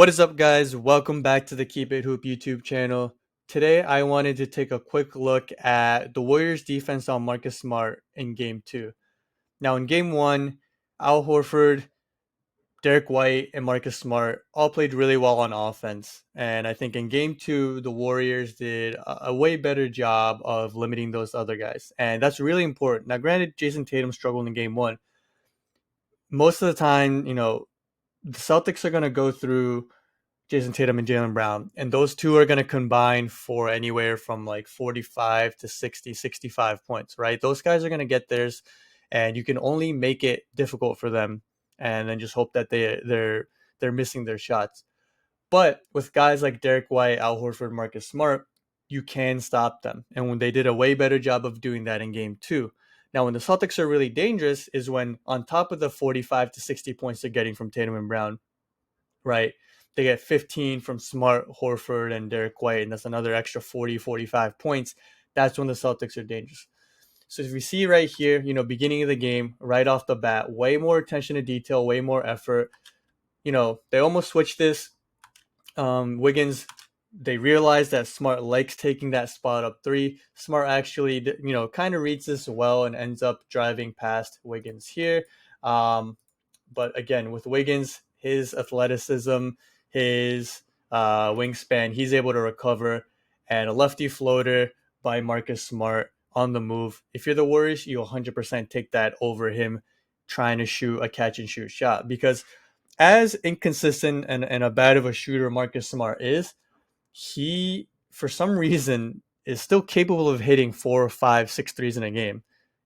What is up, guys? Welcome back to the Keep It Hoop YouTube channel. Today, I wanted to take a quick look at the Warriors' defense on Marcus Smart in Game 2. Now, in Game 1, Al Horford, Derek White, and Marcus Smart all played really well on offense. And I think in Game 2, the Warriors did a way better job of limiting those other guys. And that's really important. Now, granted, Jason Tatum struggled in Game 1. Most of the time, the Celtics are going to go through Jason Tatum and Jaylen Brown. And those two are going to combine for anywhere from like 45 to 60, 65 points, right? Those guys are going to get theirs, and you can only make it difficult for them and then just hope that they're missing their shots. But with guys like Derek White, Al Horford, Marcus Smart, you can stop them. And when they did a way better job of doing that in game 2. Now, when the Celtics are really dangerous is when on top of the 45 to 60 points they're getting from Tatum and Brown, right? They get 15 from Smart, Horford, and Derek White, and that's another extra 40, 45 points. That's when the Celtics are dangerous. So if we see right here, beginning of the game, right off the bat, way more attention to detail, way more effort. They almost switched this. Wiggins, they realized that Smart likes taking that spot up three. Smart actually, kind of reads this well and ends up driving past Wiggins here. But again, with Wiggins, his athleticism, his wingspan, he's able to recover. And a lefty floater by Marcus Smart on the move. If you're the Warriors, you 100% take that over him trying to shoot a catch and shoot shot. Because as inconsistent and a bad of a shooter Marcus Smart is, he, for some reason, is still capable of hitting 4, 5, 6 threes in a game.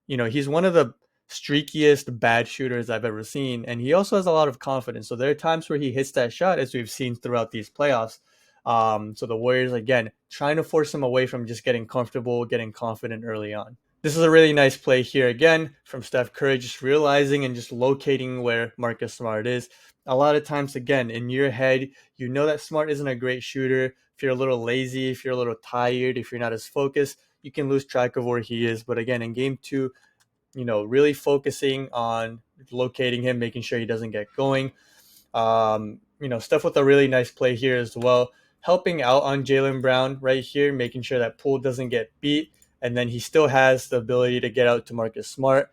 He's one of the streakiest bad shooters I've ever seen, and he also has a lot of confidence. So there are times where he hits that shot, as we've seen throughout these playoffs. So the Warriors, again, trying to force him away from just getting comfortable, getting confident early on. This is a really nice play here again from Steph Curry, just realizing and just locating where Marcus Smart is. A lot of times, again, in your head, you know that Smart isn't a great shooter. If you're a little lazy, if you're a little tired, if you're not as focused, you can lose track of where he is. But again, in game 2, really focusing on locating him, making sure he doesn't get going. Steph with a really nice play here as well, helping out on Jaylen Brown right here, making sure that Poole doesn't get beat. And then he still has the ability to get out to Marcus Smart.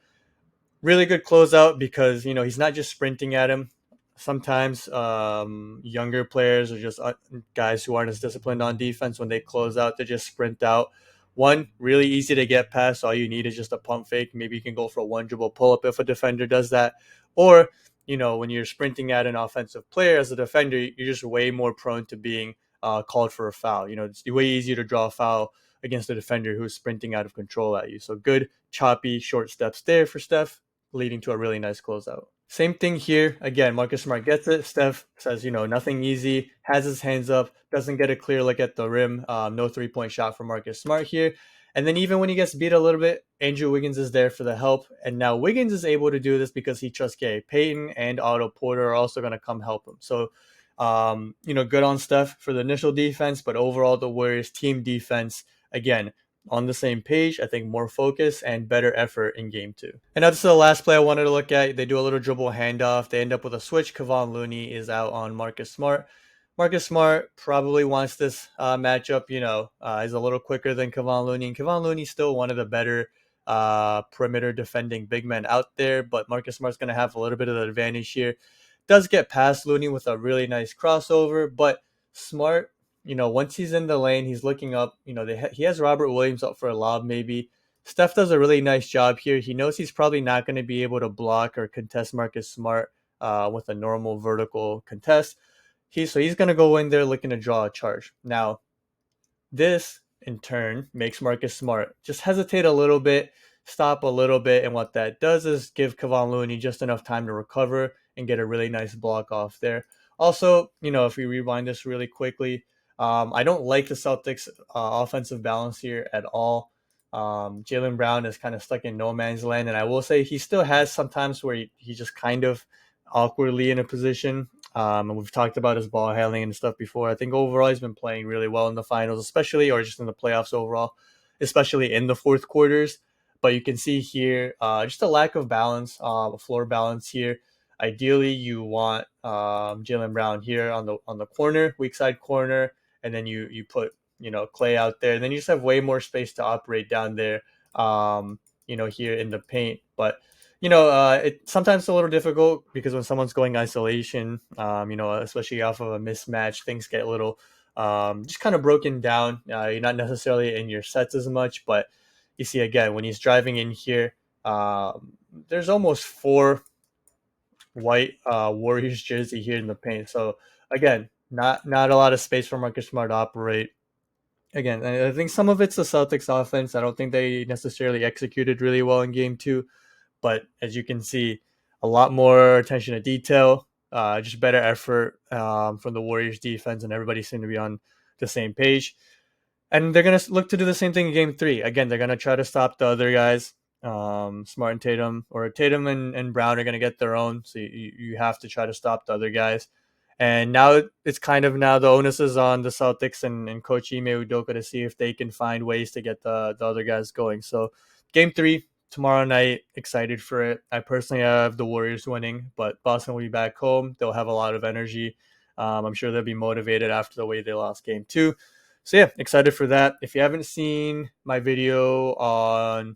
Really good closeout because, he's not just sprinting at him. Sometimes younger players or just guys who aren't as disciplined on defense, when they close out, they just sprint out. One, really easy to get past. All you need is just a pump fake. Maybe you can go for a one dribble pull up if a defender does that. Or, when you're sprinting at an offensive player as a defender, you're just way more prone to being called for a foul. It's way easier to draw a foul against a defender who's sprinting out of control at you. So good, choppy, short steps there for Steph, leading to a really nice closeout. Same thing here. Again, Marcus Smart gets it. Steph says, nothing easy, has his hands up, doesn't get a clear look at the rim. No three-point shot for Marcus Smart here. And then even when he gets beat a little bit, Andrew Wiggins is there for the help. And now Wiggins is able to do this because he trusts Gary Payton and Otto Porter are also going to come help him. So, good on Steph for the initial defense, but overall the Warriors team defense, again, on the same page. I think more focus and better effort in game 2. And now this is the last play I wanted to look at. They do a little dribble handoff. They end up with a switch. Kevon Looney is out on Marcus Smart. Marcus Smart probably wants this matchup. He's a little quicker than Kevon Looney. And Kevon Looney's still one of the better perimeter defending big men out there. But Marcus Smart's going to have a little bit of the advantage here. Does get past Looney with a really nice crossover. But Smart, once he's in the lane, he's looking up. He has Robert Williams up for a lob maybe. Steph does a really nice job here. He knows he's probably not going to be able to block or contest Marcus Smart with a normal vertical contest. He's going to go in there looking to draw a charge. Now, this in turn makes Marcus Smart just hesitate a little bit, stop a little bit, and what that does is give Kevon Looney just enough time to recover and get a really nice block off there. Also, if we rewind this really quickly, I don't like the Celtics' offensive balance here at all. Jaylen Brown is kind of stuck in no man's land, and I will say he still has some times where he's just kind of awkwardly in a position. And we've talked about his ball handling and stuff before. I think overall he's been playing really well in the finals, especially, or just in the playoffs overall, especially in the fourth quarters. But you can see here just a lack of balance, floor balance here. Ideally, you want Jaylen Brown here on the corner, weak side corner, and then you put Clay out there, and then you just have way more space to operate down there. Here in the paint, but it sometimes a little difficult because when someone's going isolation, especially off of a mismatch, things get a little just kind of broken down. You're not necessarily in your sets as much, but you see again when he's driving in here, there's almost four white Warriors jersey here in the paint. So again, not a lot of space for Marcus Smart to operate. Again, I think some of it's the Celtics offense. I don't think they necessarily executed really well in game two, but as you can see, a lot more attention to detail, just better effort from the Warriors defense, and everybody seemed to be on the same page. And they're going to look to do the same thing in game three. Again, they're going to try to stop the other guys. Smart and Tatum, or Tatum and Brown are going to get their own. So you have to try to stop the other guys. And now it's kind of now the onus is on the Celtics and Coach Ime Udoka to see if they can find ways to get the other guys going. So game three, tomorrow night, excited for it. I personally have the Warriors winning, but Boston will be back home. They'll have a lot of energy. I'm sure they'll be motivated after the way they lost game two. So yeah, excited for that. If you haven't seen my video on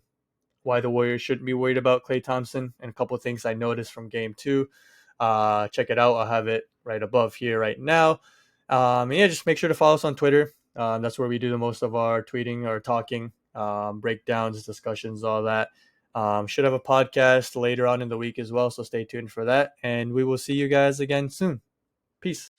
why the Warriors shouldn't be worried about Klay Thompson and a couple of things I noticed from game two, check it out. I'll have it right above here right now. Yeah, just make sure to follow us on Twitter. That's where we do the most of our tweeting or talking, breakdowns, discussions, all that. Should have a podcast later on in the week as well, so stay tuned for that. And we will see you guys again soon. Peace.